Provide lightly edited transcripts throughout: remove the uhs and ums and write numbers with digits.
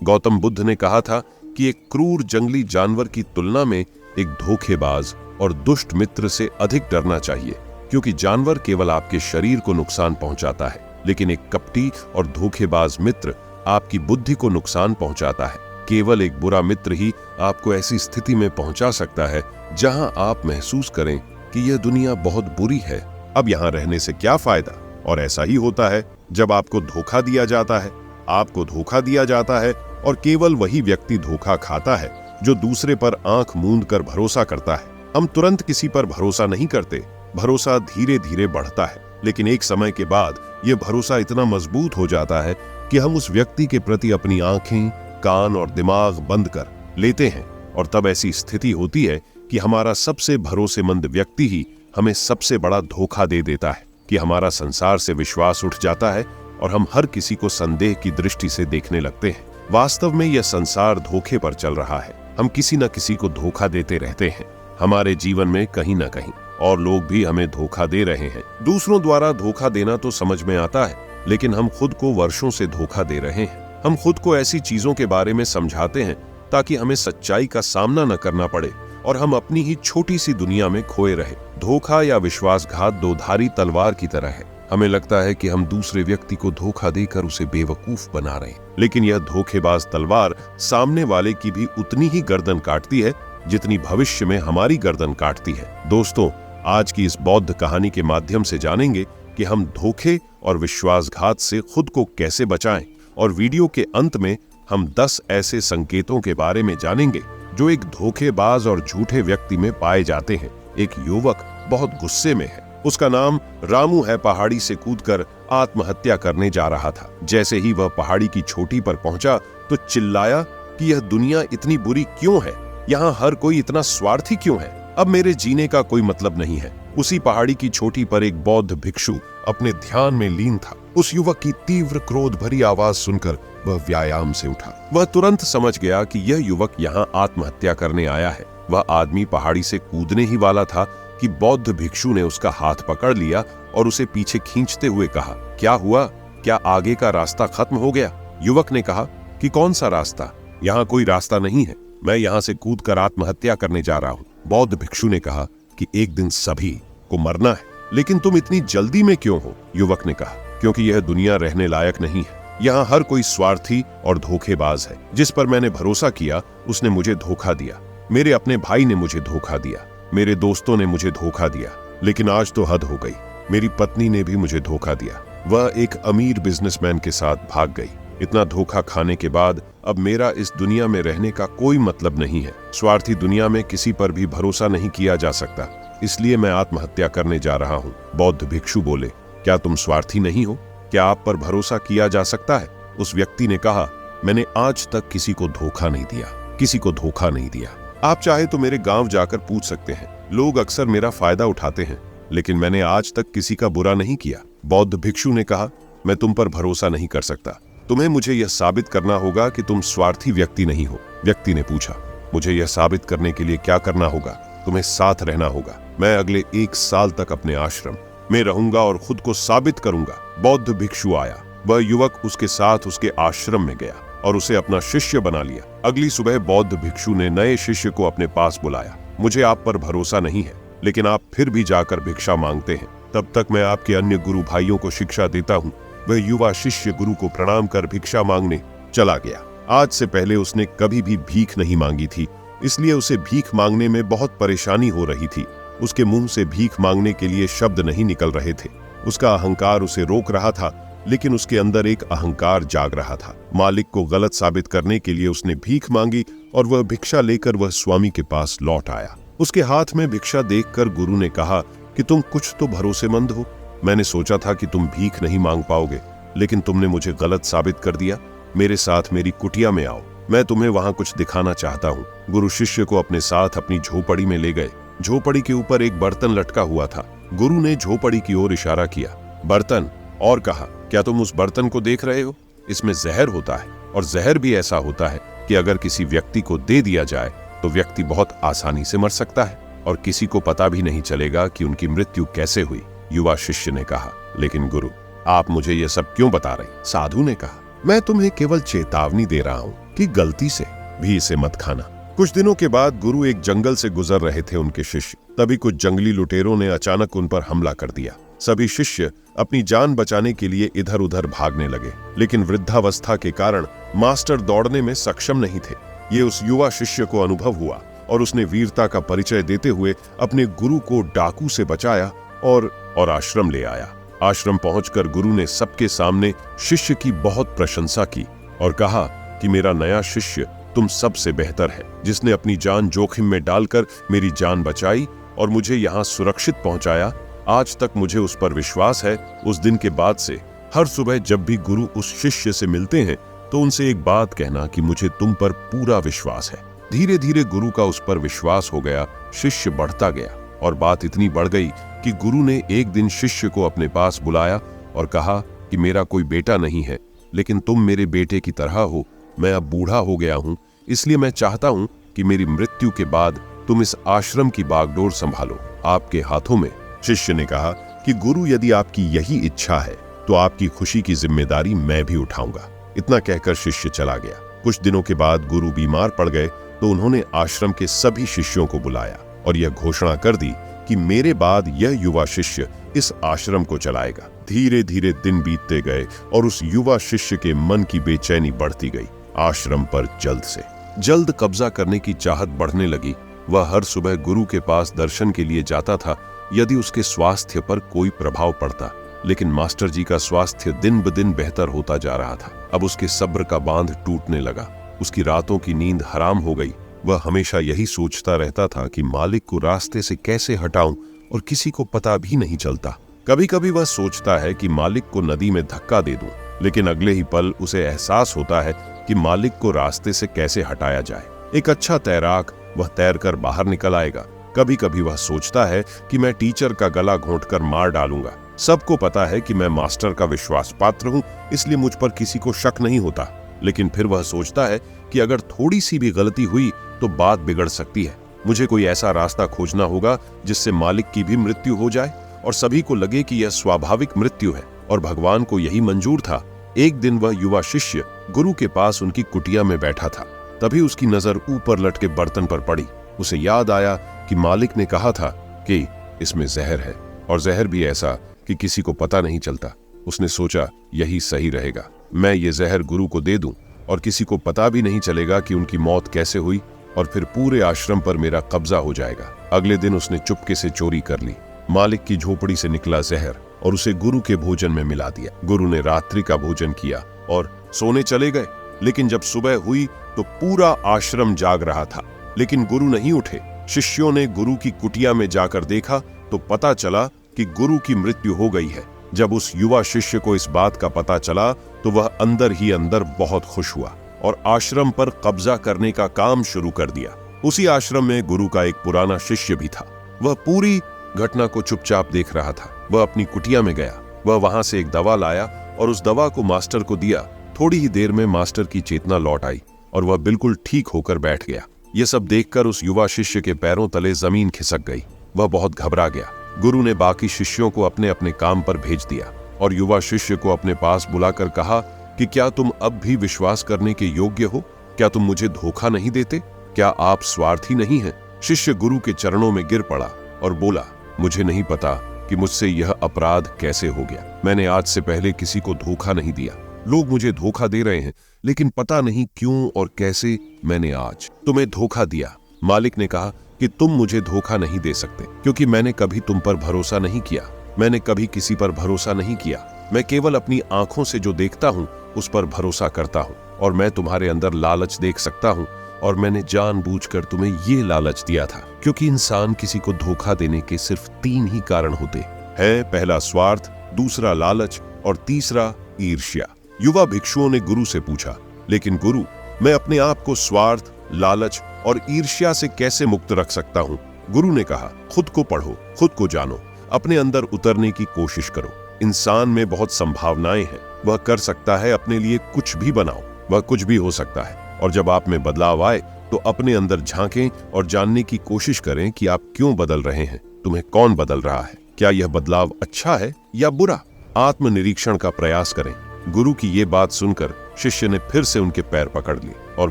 गौतम बुद्ध ने कहा था कि एक क्रूर जंगली जानवर की तुलना में एक धोखेबाज और दुष्ट मित्र से अधिक डरना चाहिए, क्योंकि जानवर केवल आपके शरीर को नुकसान पहुंचाता है, लेकिन एक कपटी और धोखेबाज मित्र आपकी बुद्धि को नुकसान पहुंचाता है। केवल एक बुरा मित्र ही आपको ऐसी स्थिति में पहुंचा सकता है जहां आप महसूस करें कि यह दुनिया बहुत बुरी है, अब यहां रहने से क्या फायदा। और ऐसा ही होता है जब आपको धोखा दिया जाता है। आपको धोखा दिया जाता है और केवल वही व्यक्ति धोखा खाता है जो दूसरे पर आंख मूंद कर भरोसा करता है। हम तुरंत किसी पर भरोसा नहीं करते, भरोसा धीरे धीरे बढ़ता है, लेकिन एक समय के बाद यह भरोसा इतना मजबूत हो जाता है कि हम उस व्यक्ति के प्रति अपनी आंखें, कान और दिमाग बंद कर लेते हैं। और तब ऐसी स्थिति होती है कि हमारा सबसे भरोसेमंद व्यक्ति ही हमें सबसे बड़ा धोखा दे देता है, कि हमारा संसार से विश्वास उठ जाता है और हम हर किसी को संदेह की दृष्टि से देखने लगते हैं। वास्तव में यह संसार धोखे पर चल रहा है। हम किसी न किसी को धोखा देते रहते हैं। हमारे जीवन में कहीं न कहीं और लोग भी हमें धोखा दे रहे हैं। दूसरों द्वारा धोखा देना तो समझ में आता है, लेकिन हम खुद को वर्षों से धोखा दे रहे हैं। हम खुद को ऐसी चीजों के बारे में समझाते हैं ताकि हमें सच्चाई का सामना न करना पड़े और हम अपनी ही छोटी सी दुनिया में खोए रहे। धोखा या विश्वासघात दोधारी तलवार की तरह है। हमें लगता है कि हम दूसरे व्यक्ति को धोखा देकर उसे बेवकूफ बना रहे हैं, लेकिन यह धोखेबाज तलवार सामने वाले की भी उतनी ही गर्दन काटती है जितनी भविष्य में हमारी गर्दन काटती है। दोस्तों, आज की इस बौद्ध कहानी के माध्यम से जानेंगे कि हम धोखे और विश्वासघात से खुद को कैसे बचाएं, और वीडियो के अंत में हम 10 ऐसे संकेतों के बारे में जानेंगे जो एक धोखेबाज और झूठे व्यक्ति में पाए जाते हैं। एक युवक बहुत गुस्से में है। उसका नाम रामू है। पहाड़ी से कूदकर आत्महत्या करने जा रहा था। जैसे ही वह पहाड़ी की चोटी पर पहुंचा तो चिल्लाया कि यह दुनिया इतनी बुरी क्यों है, यहाँ हर कोई इतना स्वार्थी क्यों है, अब मेरे जीने का कोई मतलब नहीं है। उसी पहाड़ी की चोटी पर एक बौद्ध भिक्षु अपने ध्यान में लीन था। उस युवक की तीव्र क्रोध भरी आवाज सुनकर वह व्यायाम से उठा। वह तुरंत समझ गया कि यह युवक यहाँ आत्महत्या करने आया है। वह आदमी पहाड़ी से कूदने ही वाला था कि बौद्ध भिक्षु ने उसका हाथ पकड़ लिया और उसे पीछे खींचते हुए कहा, क्या हुआ, क्या आगे का रास्ता खत्म हो गया? युवक ने कहा कि कौन सा रास्ता, यहाँ कोई रास्ता नहीं है, मैं यहाँ से कूदकर आत्महत्या करने जा रहा हूँ। बौद्ध भिक्षु ने कहा कि एक दिन सभी को मरना है, लेकिन तुम इतनी जल्दी में क्यों हो? युवक ने कहा, क्योंकि यह दुनिया रहने लायक नहीं है। यहाँ हर कोई स्वार्थी और धोखेबाज है। जिस पर मैंने भरोसा किया उसने मुझे धोखा दिया। मेरे अपने भाई ने मुझे धोखा दिया, मेरे दोस्तों ने मुझे धोखा दिया, लेकिन आज तो हद हो गई। मेरी पत्नी ने भी मुझे धोखा दिया। वह एक अमीर बिजनेसमैन के साथ भाग गई। इतना धोखा खाने के बाद अब मेरा इस दुनिया में रहने का कोई मतलब नहीं है। स्वार्थी दुनिया में किसी पर भी भरोसा नहीं किया जा सकता, इसलिए मैं आत्महत्या करने जा रहा हूँ। बौद्ध भिक्षु बोले, क्या तुम स्वार्थी नहीं हो? क्या आप पर भरोसा किया जा सकता है? उस व्यक्ति ने कहा, मैंने आज तक किसी को धोखा नहीं दिया, किसी को धोखा नहीं दिया। आप चाहे तो मेरे गांव जाकर पूछ सकते हैं। लोग अक्सर मेरा फायदा उठाते हैं, लेकिन मैंने आज तक किसी का बुरा नहीं किया। बौद्ध भिक्षु ने कहा, मैं तुम पर भरोसा नहीं कर सकता। तुम्हें मुझे यह साबित करना होगा कि तुम स्वार्थी व्यक्ति नहीं हो। व्यक्ति ने पूछा, मुझे यह साबित करने के लिए क्या करना होगा? तुम्हें साथ रहना होगा। मैं अगले 1 साल तक अपने आश्रम में रहूंगा और खुद को साबित करूंगा। बौद्ध भिक्षु आया। वह युवक उसके साथ उसके आश्रम में गया और उसे अपना शिष्य बना लिया। अगली सुबह बौद्ध भिक्षु ने नए शिष्य को अपने पास बुलाया। मुझे आप पर भरोसा नहीं है, लेकिन आप फिर भी जाकर भिक्षा मांगते हैं। तब तक मैं आपके अन्य गुरु भाइयों को शिक्षा देता हूँ। वह युवा शिष्य गुरु को प्रणाम कर भिक्षा मांगने चला गया। आज से पहले उसने कभी भी भीख नहीं मांगी थी, इसलिए उसे भीख मांगने में बहुत परेशानी हो रही थी। उसके मुंह से भीख मांगने के लिए शब्द नहीं निकल रहे थे। उसका अहंकार उसे रोक रहा था, लेकिन उसके अंदर एक अहंकार जाग रहा था। मालिक को गलत साबित करने के लिए उसने भीख मांगी और वह भिक्षा लेकर वह स्वामी के पास लौट आया। उसके हाथ में भिक्षा देखकर गुरु ने कहा कि तुम कुछ तो भरोसेमंद हो। मैंने सोचा था कि तुम भीख नहीं मांग पाओगे, लेकिन तुमने मुझे गलत साबित कर दिया। मेरे साथ मेरी कुटिया में आओ, मैं तुम्हें वहां कुछ दिखाना चाहता हूँ। गुरु शिष्य को अपने साथ अपनी झोपड़ी में ले गए। झोपड़ी के ऊपर एक बर्तन लटका हुआ था। गुरु ने झोपड़ी की ओर इशारा किया, बर्तन, और कहा, क्या तुम उस बर्तन को देख रहे हो? इसमें जहर होता है, और जहर भी ऐसा होता है कि अगर किसी व्यक्ति को दे दिया जाए तो व्यक्ति बहुत आसानी से मर सकता है और किसी को पता भी नहीं चलेगा कि उनकी मृत्यु कैसे हुई। युवा शिष्य ने कहा, लेकिन गुरु, आप मुझे यह सब क्यों बता रहे? साधु ने कहा, मैं तुम्हें केवल चेतावनी दे रहा हूँ। कि गलती से भी इसे मत खाना। कुछ दिनों के बाद गुरु एक जंगल से गुजर रहे थे उनके शिष्य, तभी कुछ जंगली लुटेरों ने अचानक उन पर हमला कर दिया। सभी शिष्य अपनी जान बचाने के लिए इधर उधर भागने लगे, लेकिन वृद्धावस्था के कारण मास्टर दौड़ने में सक्षम नहीं थे। ये उस युवा शिष्य को अनुभव हुआ और उसने वीरता का परिचय देते हुए अपने गुरु को डाकू से बचाया और आश्रम ले आया। आश्रम पहुंचकर गुरु ने सबके सामने शिष्य की बहुत प्रशंसा की और कहा कि मेरा नया शिष्य तुम सबसे बेहतर है, जिसने अपनी जान जोखिम में डालकर मेरी जान बचाई और मुझे यहाँ सुरक्षित पहुंचाया। आज तक मुझे उस पर विश्वास है। उस दिन के बाद से हर सुबह जब भी गुरु उस शिष्य से मिलते हैं तो उनसे एक बात कहना कि मुझे तुम पर पूरा विश्वास है। धीरे धीरे गुरु का उस पर विश्वास हो गया, शिष्य बढ़ता गया और बात इतनी बढ़ गई कि गुरु ने एक दिन शिष्य को अपने पास बुलाया और कहा कि मेरा कोई बेटा नहीं है, लेकिन तुम मेरे बेटे की तरह हो। मैं अब बूढ़ा हो गया हूँ, इसलिए मैं चाहता हूँ कि मेरी मृत्यु के बाद तुम इस आश्रम की बागडोर संभालो, आपके हाथों में। शिष्य ने कहा कि गुरु, यदि आपकी यही इच्छा है तो आपकी खुशी की जिम्मेदारी मैं भी उठाऊंगा। इतना कहकर शिष्य चला गया। कुछ दिनों के बाद गुरु बीमार पड़ गए तो उन्होंने आश्रम के सभी शिष्यों को बुलाया और यह घोषणा कर दी कि मेरे बाद यह युवा शिष्य इस आश्रम को चलाएगा। धीरे धीरे दिन बीतते गए और उस युवा शिष्य के मन की बेचैनी बढ़ती गई। आश्रम पर जल्द से जल्द कब्जा करने की चाहत बढ़ने लगी। वह हर सुबह गुरु के पास दर्शन के लिए जाता था यदि उसके स्वास्थ्य पर कोई प्रभाव पड़ता, लेकिन मास्टर जी का स्वास्थ्य दिन ब दिन बेहतर होता जा रहा था। अब उसके सब्र का बांध टूटने लगा, उसकी रातों की नींद हराम हो गई। वह हमेशा यही सोचता रहता था कि मालिक को रास्ते से कैसे हटाऊं और किसी को पता भी नहीं चलता। कभी कभी वह सोचता है कि मालिक को नदी में धक्का दे दूं, लेकिन अगले ही पल उसे एहसास होता है कि मालिक को रास्ते से कैसे हटाया जाए। एक अच्छा तैराक वह तैरकर बाहर निकल आएगा। कभी कभी वह सोचता है कि मैं टीचर का गला घोंटकर मार डालूंगा। सबको पता है कि मैं मास्टर का विश्वास पात्र हूं, इसलिए मुझ पर किसी को शक नहीं होता। लेकिन फिर वह सोचता है कि अगर थोड़ी सी भी गलती हुई तो बात बिगड़ सकती है। मुझे कोई ऐसा रास्ता खोजना होगा जिससे मालिक की भी मृत्यु हो जाए और सभी को लगे कि यह स्वाभाविक मृत्यु है और भगवान को यही मंजूर था। एक दिन वह युवा शिष्य गुरु के पास उनकी कुटिया में बैठा था। तभी उसकी नजर ऊपर लटके बर्तन पर पड़ी। उसे याद आया कि मालिक ने कहा था कि इसमें जहर है, और जहर भी ऐसा कि किसी को पता नहीं चलता। उसने सोचा यही सही रहेगा, मैं ये जहर गुरु को दे दूं और किसी को पता भी नहीं चलेगा कि उनकी मौत कैसे हुई, और फिर पूरे आश्रम पर मेरा कब्जा हो जाएगा। अगले दिन उसने चुपके से चोरी कर ली। मालिक की झोपड़ी से निकला जहर और उसे गुरु के भोजन में मिला दिया। गुरु ने रात्रि का भोजन किया और सोने चले गए। लेकिन जब सुबह हुई तो पूरा आश्रम जाग रहा था, लेकिन गुरु नहीं उठे। शिष्यों ने गुरु की कुटिया में जाकर देखा तो पता चला कि गुरु की मृत्यु हो गई है। जब उस युवा शिष्य को इस बात का पता चला तो वह अंदर ही अंदर बहुत खुश हुआ और आश्रम पर कब्जा करने का काम शुरू कर दिया। उसी आश्रम में गुरु का एक पुराना शिष्य भी था। वह पूरी घटना को चुपचाप देख रहा था। वह अपनी कुटिया में गया। वह वहां से एक दवा लाया और उस दवा को मास्टर को दिया। थोड़ी ही देर में मास्टर की चेतना लौट आई और वह बिल्कुल ठीक होकर बैठ गया। यह सब देखकर उस युवा शिष्य के पैरों तले जमीन खिसक गई। वह बहुत घबरा गया। गुरु ने बाकी शिष्यों को अपने अपने काम पर भेज दिया और युवा शिष्य को अपने पास बुलाकर कहा कि क्या तुम अब भी विश्वास करने के योग्य हो? क्या तुम मुझे धोखा नहीं देते? क्या आप स्वार्थी नहीं हैं? शिष्य गुरु के चरणों में गिर पड़ा और बोला, मुझे नहीं पता कि मुझसे यह अपराध कैसे हो गया। मैंने आज से पहले किसी को धोखा नहीं दिया। लोग मुझे धोखा दे रहे हैं, लेकिन पता नहीं क्यों और कैसे मैंने आज तुम्हें धोखा दिया। मालिक ने कहा कि तुम मुझे धोखा नहीं दे सकते, क्योंकि मैंने कभी तुम पर भरोसा नहीं किया। मैंने कभी किसी पर भरोसा नहीं किया। मैं केवल अपनी आंखों से जो देखता हूँ उस पर भरोसा करता हूँ, और मैं तुम्हारे अंदर लालच देख सकता हूँ, और मैंने जानबूझकर तुम्हें ये लालच दिया था, क्योंकि इंसान किसी को धोखा देने के सिर्फ 3 ही कारण होते हैं। पहला स्वार्थ, दूसरा लालच और तीसरा ईर्ष्या। युवा भिक्षुओं ने गुरु से पूछा, लेकिन गुरु, मैं अपने आप को स्वार्थ, लालच और ईर्ष्या से कैसे मुक्त रख सकता हूँ? गुरु ने कहा, खुद को पढ़ो, खुद को जानो, अपने अंदर उतरने की कोशिश करो। इंसान में बहुत संभावनाएं हैं। वह कर सकता है अपने लिए कुछ भी बनाओ। वह कुछ भी हो सकता है। और जब आप में बदलाव आए तो अपने अंदर झांकें और जानने की कोशिश करें कि आप क्यों बदल रहे हैं, तुम्हें कौन बदल रहा है, क्या यह बदलाव अच्छा है या बुरा। आत्मनिरीक्षण का प्रयास करें। गुरु की ये बात सुनकर शिष्य ने फिर से उनके पैर पकड़ लिए और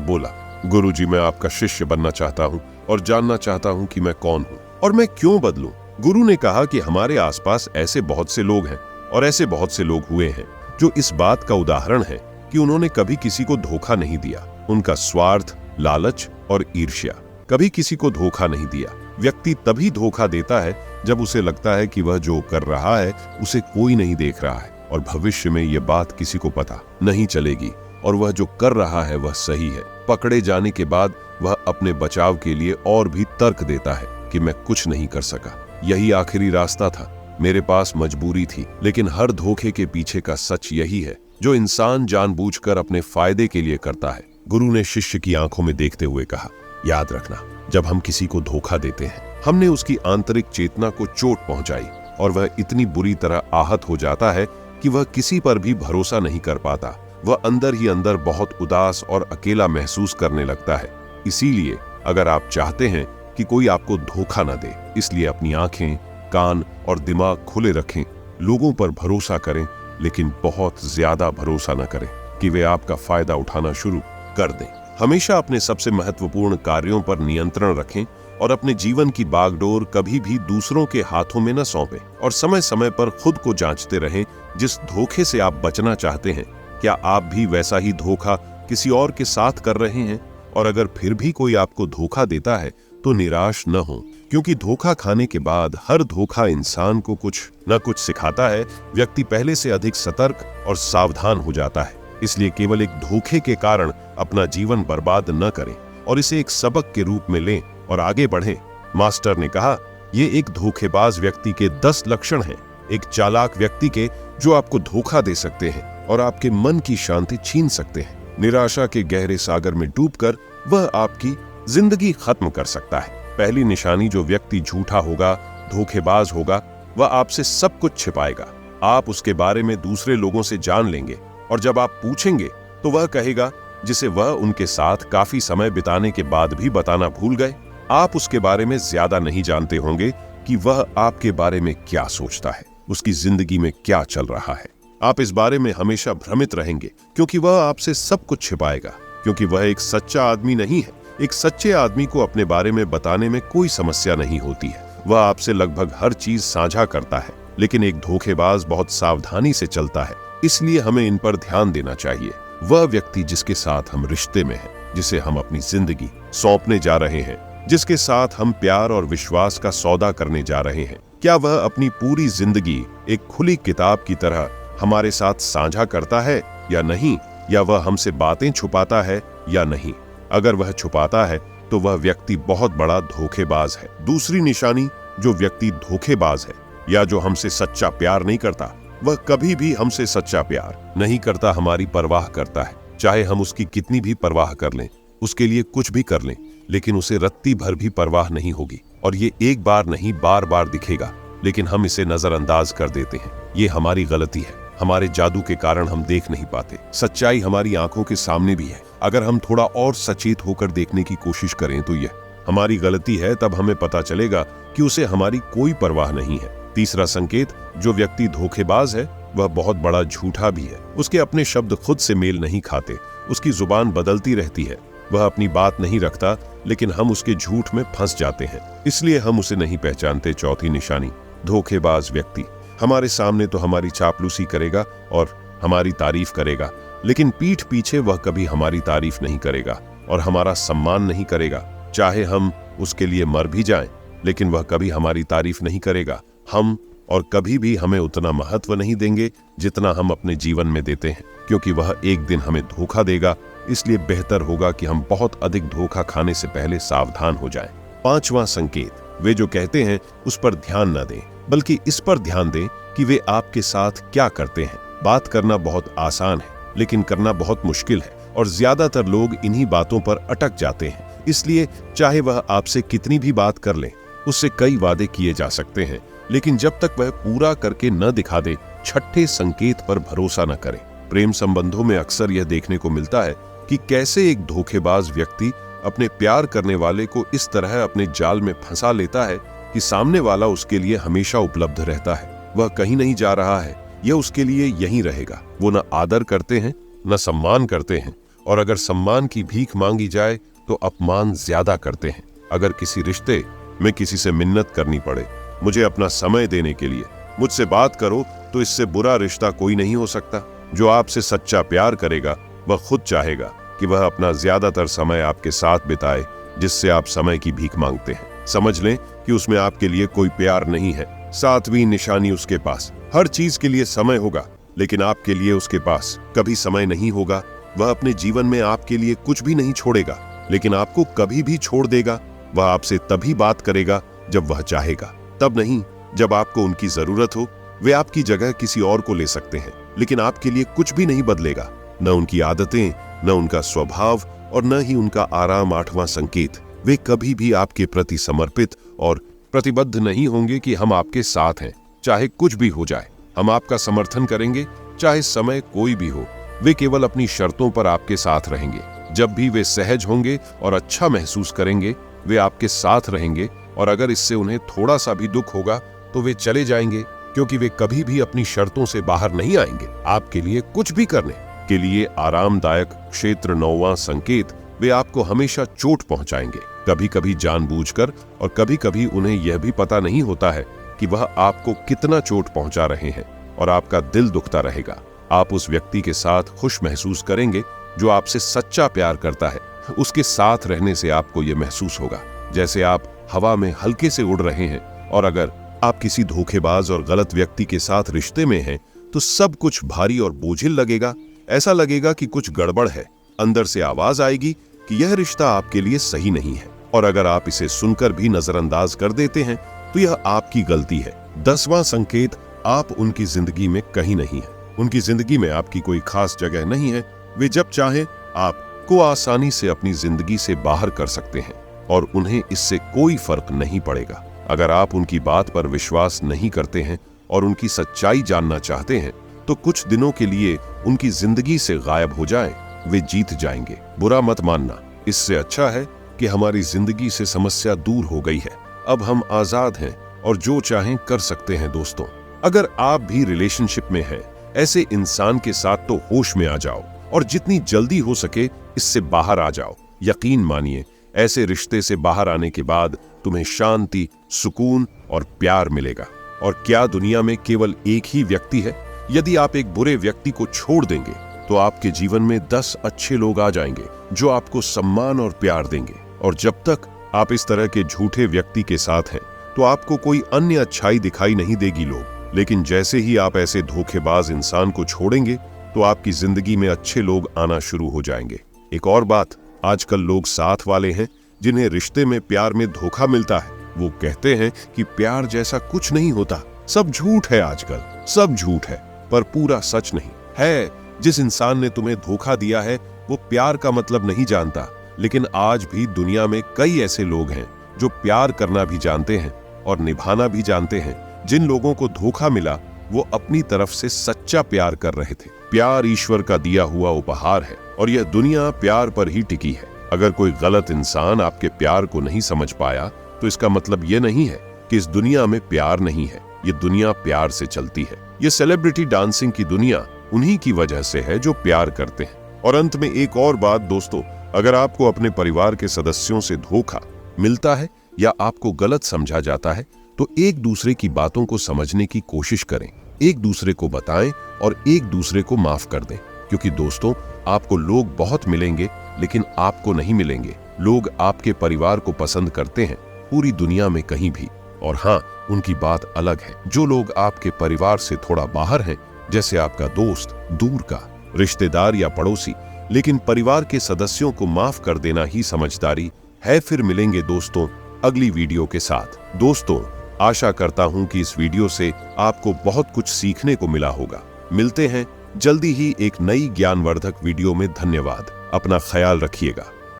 बोला, गुरुजी, मैं आपका शिष्य बनना चाहता हूँ और जानना चाहता हूँ कि मैं कौन हूँ और मैं क्यों बदलूं। गुरु ने कहा कि हमारे आसपास ऐसे बहुत से लोग हैं और ऐसे बहुत से लोग हुए हैं जो इस बात का उदाहरण है कि उन्होंने कभी किसी को धोखा नहीं दिया। उनका स्वार्थ, लालच और ईर्ष्या कभी किसी को धोखा नहीं दिया। व्यक्ति तभी धोखा देता है जब उसे लगता है कि वह जो कर रहा है उसे कोई नहीं देख रहा है और भविष्य में ये बात किसी को पता नहीं चलेगी और वह जो कर रहा है वह सही है। पकड़े जाने के बाद वह अपने बचाव के लिए और भी तर्क देता है कि मैं कुछ नहीं कर सका, यही आखिरी रास्ता था, मेरे पास मजबूरी थी। लेकिन हर धोखे के पीछे का सच यही है जो इंसान जानबूझकर अपने फायदे के लिए करता है। गुरु ने शिष्य की आंखों में देखते हुए कहा, याद रखना, जब हम किसी को धोखा देते हैं हमने उसकी आंतरिक चेतना को चोट पहुंचाई और वह इतनी बुरी तरह आहत हो जाता है कि वह किसी पर भी भरोसा नहीं कर पाता। वह अंदर ही अंदर बहुत उदास और अकेला महसूस करने लगता है। इसीलिए अगर आप चाहते हैं कि कोई आपको धोखा न दे, इसलिए अपनी आंखें, कान और दिमाग खुले रखें। लोगों पर भरोसा करें, लेकिन बहुत ज्यादा भरोसा न करें कि वे आपका फायदा उठाना शुरू कर दें। हमेशा अपने सबसे महत्वपूर्ण कार्यों पर नियंत्रण रखें और अपने जीवन की बागडोर कभी भी दूसरों के हाथों में न सौंपें और समय समय पर खुद को जांचते रहें। जिस धोखे से आप बचना चाहते हैं, क्या आप भी वैसा ही धोखा किसी और के साथ कर रहे हैं? और अगर फिर भी कोई आपको धोखा देता है तो निराश न हो, क्योंकि धोखा खाने के बाद हर धोखा इंसान को कुछ न कुछ सिखाता है। व्यक्ति पहले से अधिक सतर्क और सावधान हो जाता है। इसलिए केवल एक धोखे के कारण अपना जीवन बर्बाद न करें और इसे एक सबक के रूप में लें और आगे बढ़ें। मास्टर ने कहा, ये एक धोखेबाज व्यक्ति के 10 लक्षण हैं, एक चालाक व्यक्ति के जो आपको धोखा दे सकते हैं और आपके मन की शांति छीन सकते हैं। निराशा के गहरे सागर में डूबकर वह आपकी जिंदगी खत्म कर सकता है। पहली निशानी, जो व्यक्ति झूठा होगा, धोखेबाज होगा, वह आपसे सब कुछ छिपाएगा। आप उसके बारे में दूसरे लोगों से जान लेंगे और जब आप पूछेंगे तो वह कहेगा जिसे वह उनके साथ काफी समय बिताने के बाद भी बताना भूल गए। आप उसके बारे में ज्यादा नहीं जानते होंगे कि वह आपके बारे में क्या सोचता है, उसकी जिंदगी में क्या चल रहा है। आप इस बारे में हमेशा भ्रमित रहेंगे क्योंकि वह आपसे सब कुछ छिपाएगा, क्योंकि वह एक सच्चा आदमी नहीं है। एक सच्चे आदमी को अपने बारे में बताने में कोई समस्या नहीं होती है। वह आपसे लगभग हर चीज साझा करता है, लेकिन एक धोखेबाज बहुत सावधानी से चलता है। इसलिए हमें इन पर ध्यान देना चाहिए। वह व्यक्ति जिसके साथ हम रिश्ते में हैं, जिसे हम अपनी जिंदगी सौंपने जा रहे हैं, जिसके साथ हम प्यार और विश्वास का सौदा करने जा रहे हैं, क्या वह अपनी पूरी जिंदगी एक खुली किताब की तरह हमारे साथ साझा करता है या नहीं, या वह हमसे बातें छुपाता है या नहीं? अगर वह छुपाता है तो वह व्यक्ति बहुत बड़ा धोखेबाज है। दूसरी निशानी, जो व्यक्ति धोखेबाज है या जो हमसे सच्चा प्यार नहीं करता, वह कभी भी हमसे सच्चा प्यार नहीं करता, हमारी परवाह करता है। चाहे हम उसकी कितनी भी परवाह कर लें, उसके लिए कुछ भी कर लें, लेकिन उसे रत्ती भर भी परवाह नहीं होगी और ये एक बार नहीं बार बार दिखेगा, लेकिन हम इसे नजरअंदाज कर देते हैं। ये हमारी गलती है। हमारे जादू के कारण हम देख नहीं पाते। सच्चाई हमारी आंखों के सामने भी है। अगर हम थोड़ा और सचेत होकर देखने की कोशिश करें तो यह हमारी गलती है। तब हमें पता चलेगा कि उसे हमारी कोई परवाह नहीं है। तीसरा संकेत, जो व्यक्ति धोखेबाज है वह बहुत बड़ा झूठा भी है। उसके अपने शब्द खुद से मेल नहीं खाते, उसकी जुबान बदलती रहती है। वह अपनी बात नहीं रखता, लेकिन हम उसके झूठ में फंस जाते हैं, इसलिए हम उसे नहीं पहचानते। चौथी निशानी, धोखेबाज व्यक्ति हमारे सामने तो हमारी चापलूसी करेगा और हमारी तारीफ करेगा, लेकिन पीठ पीछे वह कभी हमारी तारीफ नहीं करेगा और हमारा सम्मान नहीं करेगा। चाहे हम उसके लिए मर भी जाएं, लेकिन वह कभी हमारी तारीफ नहीं करेगा। हम और कभी भी हमें उतना महत्व नहीं देंगे जितना हम अपने जीवन में देते हैं, क्योंकि वह एक दिन हमें धोखा देगा। इसलिए बेहतर होगा कि हम बहुत अधिक धोखा खाने से पहले सावधान हो जाएं। पांचवां संकेत, वे जो कहते हैं उस पर ध्यान न दें, बल्कि इस पर ध्यान दें कि वे आपके साथ क्या करते हैं। बात करना बहुत आसान है, लेकिन करना बहुत मुश्किल है और ज्यादातर लोग इन्हीं बातों पर अटक जाते हैं। इसलिए चाहे वह आपसे कितनी भी बात कर ले, उससे कई वादे किए जा सकते हैं, लेकिन जब तक वह पूरा करके न दिखा दे, छठे संकेत पर भरोसा न करें। प्रेम संबंधों में अक्सर यह देखने को मिलता है कि कैसे एक धोखेबाज व्यक्ति अपने प्यार करने वाले को इस तरह अपने जाल में फंसा लेता है कि सामने वाला उसके लिए हमेशा उपलब्ध रहता है। वह कहीं नहीं जा रहा है, यह उसके लिए यहीं रहेगा। वो न आदर करते हैं, न सम्मान करते हैं, और अगर सम्मान की भीख मांगी जाए तो अपमान ज्यादा करते हैं। अगर किसी रिश्ते में किसी से मिन्नत करनी पड़े, मुझे अपना समय देने के लिए मुझसे बात करो, तो इससे बुरा रिश्ता कोई नहीं हो सकता। जो आपसे सच्चा प्यार करेगा वह खुद चाहेगा कि वह अपना ज्यादातर समय आपके साथ बिताए, जिससे आप समय की भीख मांगते हैं। समझ लें कि उसमें आपके लिए कोई प्यार नहीं है। 7वीं निशानी उसके पास हर चीज के लिए समय होगा, लेकिन आपके लिए उसके पास कभी समय नहीं होगा। वह अपने जीवन में आपके लिए कुछ भी नहीं छोड़ेगा, लेकिन आपको कभी भी छोड़ देगा। वह आपसे तभी बात करेगा जब वह चाहेगा, तब नहीं जब आपको उनकी जरूरत हो। वे आपकी जगह किसी और को ले सकते हैं, लेकिन आपके लिए कुछ भी नहीं बदलेगा। न उनकी आदतें, न उनका स्वभाव, और न ही उनका आराम 8वां संकेत। वे कभी भी आपके प्रति समर्पित और प्रतिबद्ध नहीं होंगे कि हम आपके साथ हैं, चाहे कुछ भी हो जाए। हम आपका समर्थन करेंगे, चाहे समय कोई भी हो। वे केवल अपनी शर्तों पर आपके साथ रहेंगे। जब भी वे सहज होंगे और अच्छा महसूस करेंगे, वे आपके साथ रहेंगे, और अगर इससे उन्हें थोड़ा सा भी दुख होगा तो वे चले जाएंगे, क्योंकि वे कभी भी अपनी शर्तों से बाहर नहीं आएंगे। आपके लिए कुछ भी करने के लिए आरामदायक क्षेत्र 9वां संकेत। वे आपको हमेशा चोट पहुंचाएंगे, कभी कभी जानबूझकर, और कभी कभी उन्हें यह भी पता नहीं होता है कि वह आपको कितना चोट पहुंचा रहे हैं, और आपका दिल दुखता रहेगा। आप उस व्यक्ति के साथ खुश महसूस करेंगे जो आपसे सच्चा प्यार करता है। उसके साथ रहने से आपको यह महसूस होगा जैसे आप हवा में हल्के से उड़ रहे हैं। और अगर आप किसी धोखेबाज और गलत व्यक्ति के साथ रिश्ते में हैं, तो सब कुछ भारी और बोझिल लगेगा। ऐसा लगेगा कि कुछ गड़बड़ है। अंदर से आवाज आएगी कि यह रिश्ता आपके लिए सही नहीं है। और अगर आप इसे सुनकर भी नजरअंदाज कर देते हैं, तो यह आपकी गलती है। 10वां संकेत, आप उनकी जिंदगी में कहीं नहीं है। उनकी जिंदगी में आपकी कोई खास जगह नहीं है। वे जब चाहें आपको आसानी से अपनी जिंदगी से बाहर कर सकते हैं, और उन्हें इससे कोई फर्क नहीं पड़ेगा। अगर आप उनकी बात पर विश्वास नहीं करते हैं और उनकी सच्चाई जानना चाहते हैं, तो कुछ दिनों के लिए उनकी जिंदगी से गायब हो जाएं। वे जीत जाएंगे। बुरा मत मानना, इससे अच्छा है कि हमारी जिंदगी से समस्या दूर हो गई है। अब हम आजाद हैं और जो चाहें कर सकते हैं। दोस्तों, अगर आप भी रिलेशनशिप में हैं, ऐसे इंसान के साथ तो होश में आ जाओ और जितनी जल्दी हो सके इससे बाहर आ जाओ। यकीन मानिए, ऐसे रिश्ते से बाहर आने के बाद तुम्हें शांति, सुकून और प्यार मिलेगा। और क्या दुनिया में केवल एक ही व्यक्ति है? यदि आप एक बुरे व्यक्ति को छोड़ देंगे, तो आपके जीवन में 10 अच्छे लोग आ जाएंगे जो आपको सम्मान और प्यार देंगे। और जब तक आप इस तरह के झूठे व्यक्ति के साथ हैं, तो आपको कोई अन्य अच्छाई दिखाई नहीं देगी लोग। लेकिन जैसे ही आप ऐसे धोखेबाज इंसान को छोड़ेंगे, तो आपकी जिंदगी में अच्छे लोग आना शुरू हो जाएंगे। एक और बात, आजकल लोग साथ वाले हैं जिन्हें रिश्ते में प्यार में धोखा मिलता है। वो कहते हैं कि प्यार जैसा कुछ नहीं होता, सब झूठ है। आजकल सब झूठ है, पर पूरा सच नहीं है। जिस इंसान ने तुम्हें धोखा दिया है, वो प्यार का मतलब नहीं जानता। लेकिन आज भी दुनिया में कई ऐसे लोग हैं जो प्यार करना भी जानते हैं और निभाना भी जानते हैं। जिन लोगों को धोखा मिला, वो अपनी तरफ से सच्चा प्यार कर रहे थे। प्यार ईश्वर का दिया हुआ उपहार है, और यह दुनिया प्यार पर ही टिकी है। अगर कोई गलत इंसान आपके प्यार को नहीं समझ पाया, तो इसका मतलब यह नहीं है कि इस दुनिया में प्यार नहीं है। ये दुनिया प्यार से चलती है। ये सेलिब्रिटी डांसिंग की दुनिया उन्हीं की वजह से है जो प्यार करते हैं। और अंत में एक और बात दोस्तों, अगर आपको अपने परिवार के सदस्यों से धोखा मिलता है या आपको गलत समझा जाता है, तो एक दूसरे की बातों को समझने की कोशिश करें, एक दूसरे को बताएं और एक दूसरे को माफ कर दें। क्योंकि दोस्तों, आपको लोग बहुत मिलेंगे, लेकिन आपको नहीं मिलेंगे। लोग आपके परिवार को पसंद करते हैं पूरी दुनिया में कहीं भी। और हाँ, उनकी बात अलग है जो लोग आपके परिवार से थोड़ा बाहर हैं, जैसे आपका दोस्त, दूर का रिश्तेदार या पड़ोसी। लेकिन परिवार के सदस्यों को माफ कर देना ही समझदारी है। फिर मिलेंगे दोस्तों अगली वीडियो के साथ। दोस्तों, आशा करता हूं कि इस वीडियो से आपको बहुत कुछ सीखने को मिला होगा। मिलते हैं जल्दी ही एक नई ज्ञानवर्धक वीडियो में। धन्यवाद। अपना ख्याल रखिएगा।